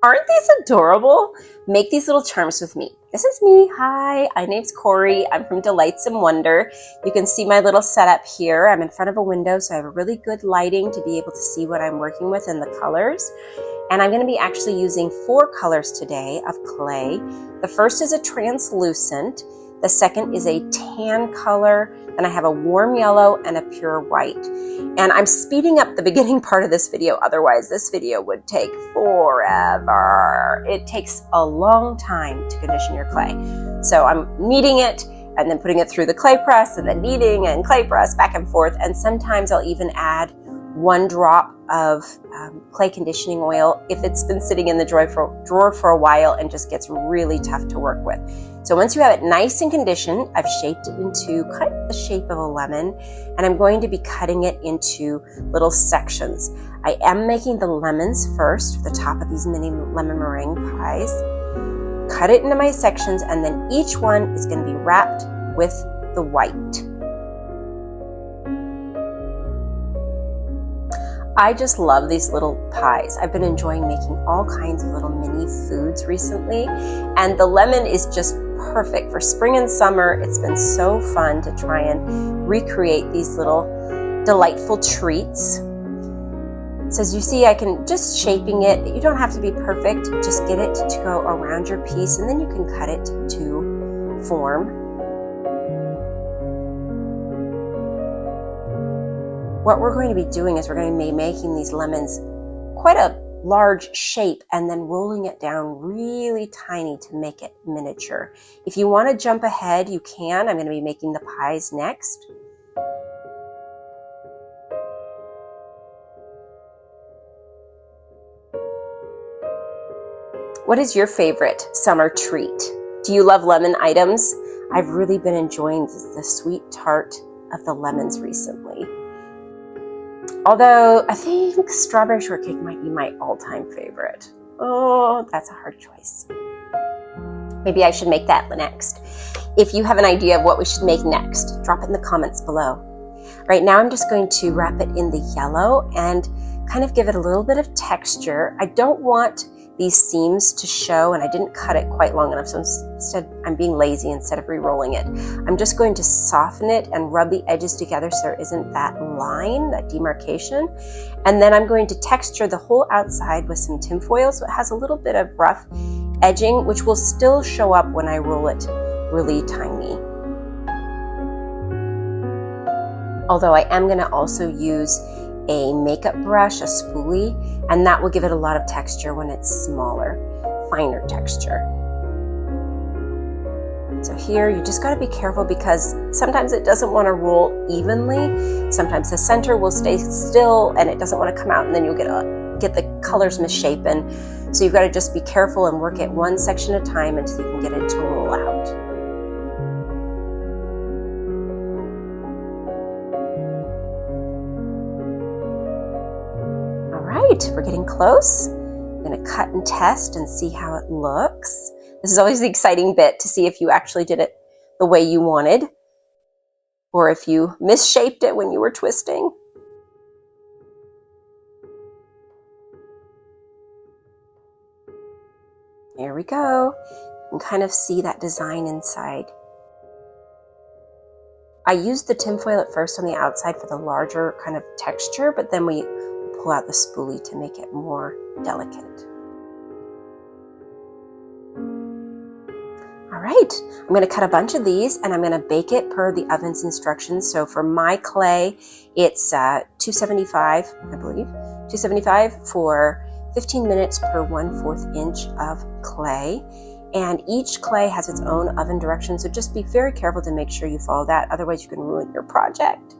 Aren't these adorable? Make these little charms with me. This is me. Hi, my name's Corey. I'm from Delights and Wonder. You can see my little setup here. I'm in front of a window, so I have a really good lighting to be able to see what I'm working with and the colors. And I'm going to be actually using 4 colors today of clay. The first is a translucent. The second is a tan color. Then I have a warm yellow and a pure white. And I'm speeding up the beginning part of this video, otherwise this video would take forever. It takes a long time to condition your clay. So I'm kneading it and then putting it through the clay press and then kneading and clay press back and forth. And sometimes I'll even add 1 drop of clay conditioning oil if it's been sitting in the drawer for a while and just gets really tough to work with. So once you have it nice and conditioned, I've shaped it into kind of the shape of a lemon, and I'm going to be cutting it into little sections. I am making the lemons first for the top of these mini lemon meringue pies. Cut it into my sections, and then each one is going to be wrapped with the white. I just love these little pies. I've been enjoying making all kinds of little mini foods recently, and the lemon is just perfect for spring and summer. It's been so fun to try and recreate these little delightful treats. So as you see, I can just shaping it. You don't have to be perfect. Just get it to go around your piece, and then you can cut it to form. What we're going to be doing is we're going to be making these lemons quite a large shape and then rolling it down really tiny to make it miniature. If you want to jump ahead, you can. I'm going to be making the pies next. What is your favorite summer treat? Do you love lemon items? I've really been enjoying the sweet tart of the lemons recently. Although I think strawberry shortcake might be my all-time favorite. Oh, that's a hard choice. Maybe I should make that next. If you have an idea of what we should make next, drop it in the comments below. Right now I'm just going to wrap it in the yellow and kind of give it a little bit of texture. I don't want these seams to show, and I didn't cut it quite long enough, so instead I'm being lazy. Instead of re-rolling it, I'm just going to soften it and rub the edges together so there isn't that line, that demarcation. And then I'm going to texture the whole outside with some tinfoil so it has a little bit of rough edging, which will still show up when I roll it really tiny. Although I am going to also use a makeup brush, a spoolie, and that will give it a lot of texture when it's smaller, finer texture. So here you just got to be careful because sometimes it doesn't want to roll evenly. Sometimes the center will stay still and it doesn't want to come out, and then you'll get the colors misshapen. So you've got to just be careful and work it one section at a time until you can get it to roll out. We're getting close. I'm going to cut and test and see how it looks. This is always the exciting bit, to see if you actually did it the way you wanted or if you misshaped it when you were twisting. Here we go. You can kind of see that design inside. I used the tinfoil at first on the outside for the larger kind of texture, but then we pull out the spoolie to make it more delicate. All right, I'm going to cut a bunch of these and I'm going to bake it per the oven's instructions. So for my clay, it's 275, I believe, 275 for 15 minutes per 1/4 inch of clay. And each clay has its own oven direction, so just be very careful to make sure you follow that, otherwise you can ruin your project.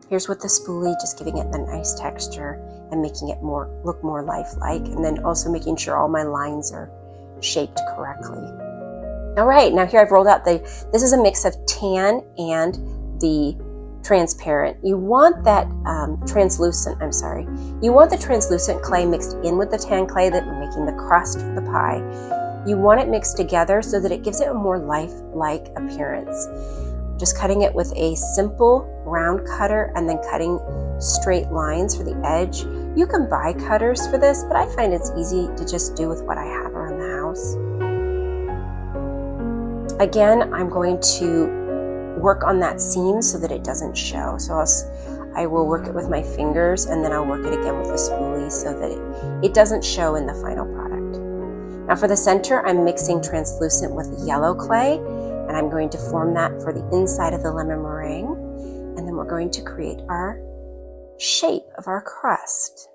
Here's with the spoolie, just giving it the nice texture and making it look more lifelike, and then also making sure all my lines are shaped correctly. All right, now here I've rolled out this is a mix of tan and the transparent. You want that you want the translucent clay mixed in with the tan clay that we're making the crust for the pie. You want it mixed together so that it gives it a more lifelike appearance. Just cutting it with a simple round cutter and then cutting straight lines for the edge. You can buy cutters for this, but I find it's easy to just do with what I have around the house. Again, I'm going to work on that seam so that it doesn't show. So I will work it with my fingers, and then I'll work it again with the spoolie so that it doesn't show in the final product. Now for the center, I'm mixing translucent with yellow clay, and I'm going to form that for the inside of the lemon meringue. And then we're going to create our shape of our crust.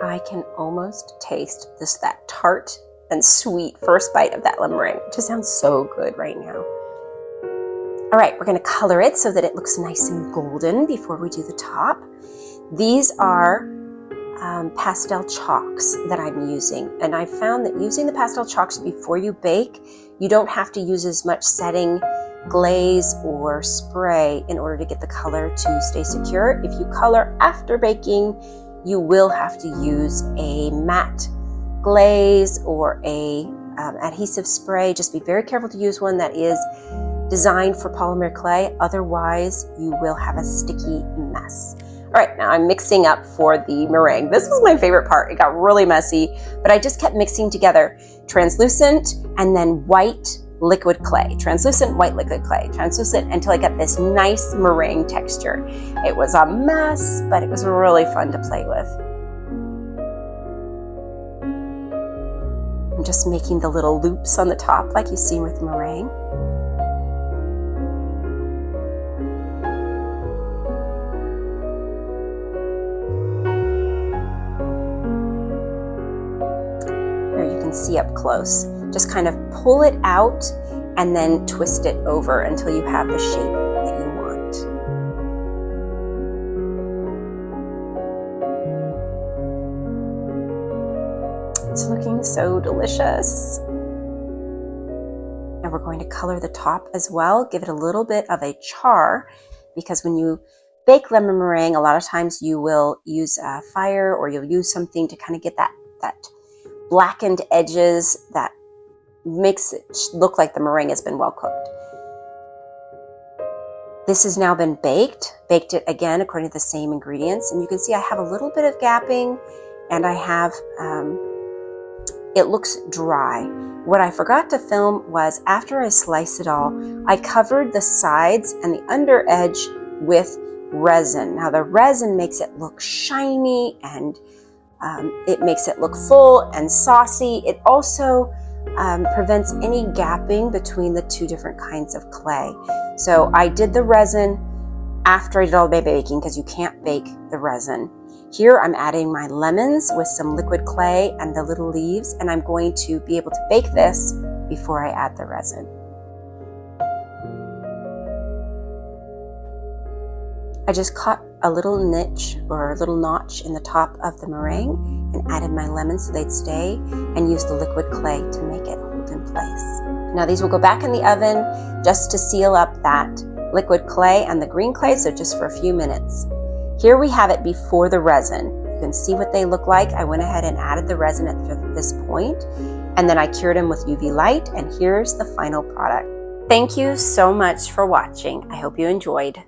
I can almost taste that tart and sweet first bite of that lemon meringue. It just sounds so good right now. All right, we're going to color it so that it looks nice and golden before we do the top. These are pastel chalks that I'm using, and I found that using the pastel chalks before you bake, you don't have to use as much setting glaze or spray in order to get the color to stay secure. If you color after baking, you will have to use a matte glaze or a adhesive spray. Just be very careful to use one that is designed for polymer clay, otherwise you will have a sticky mess. All right, now I'm mixing up for the meringue. This was my favorite part. It got really messy, but I just kept mixing together translucent and then white liquid clay, translucent white liquid clay, translucent, until I got this nice meringue texture. It was a mess, but it was really fun to play with. I'm just making the little loops on the top like you see with meringue. Here you can see up close. Just kind of pull it out and then twist it over until you have the shape that you want. It's looking so delicious. And we're going to color the top as well. Give it a little bit of a char, because when you bake lemon meringue, a lot of times you will use a fire or you'll use something to kind of get that blackened edges that makes it look like the meringue has been well cooked. This has now been baked it again according to the same ingredients, and you can see I have a little bit of gapping, and I have, it looks dry. What I forgot to film was after I slice it all, I covered the sides and the under edge with resin. Now the resin makes it look shiny, and it makes it look full and saucy. It also prevents any gapping between the two different kinds of clay. So I did the resin after I did all the baking, because you can't bake the resin. Here I'm adding my lemons with some liquid clay and the little leaves, and I'm going to be able to bake this before I add the resin. I just cut a little niche or a little notch in the top of the meringue and added my lemons so they'd stay, and used the liquid clay to make it hold in place. Now these will go back in the oven just to seal up that liquid clay and the green clay, so just for a few minutes. Here we have it before the resin. You can see what they look like. I went ahead and added the resin at this point, and then I cured them with UV light, and here's the final product. Thank you so much for watching. I hope you enjoyed.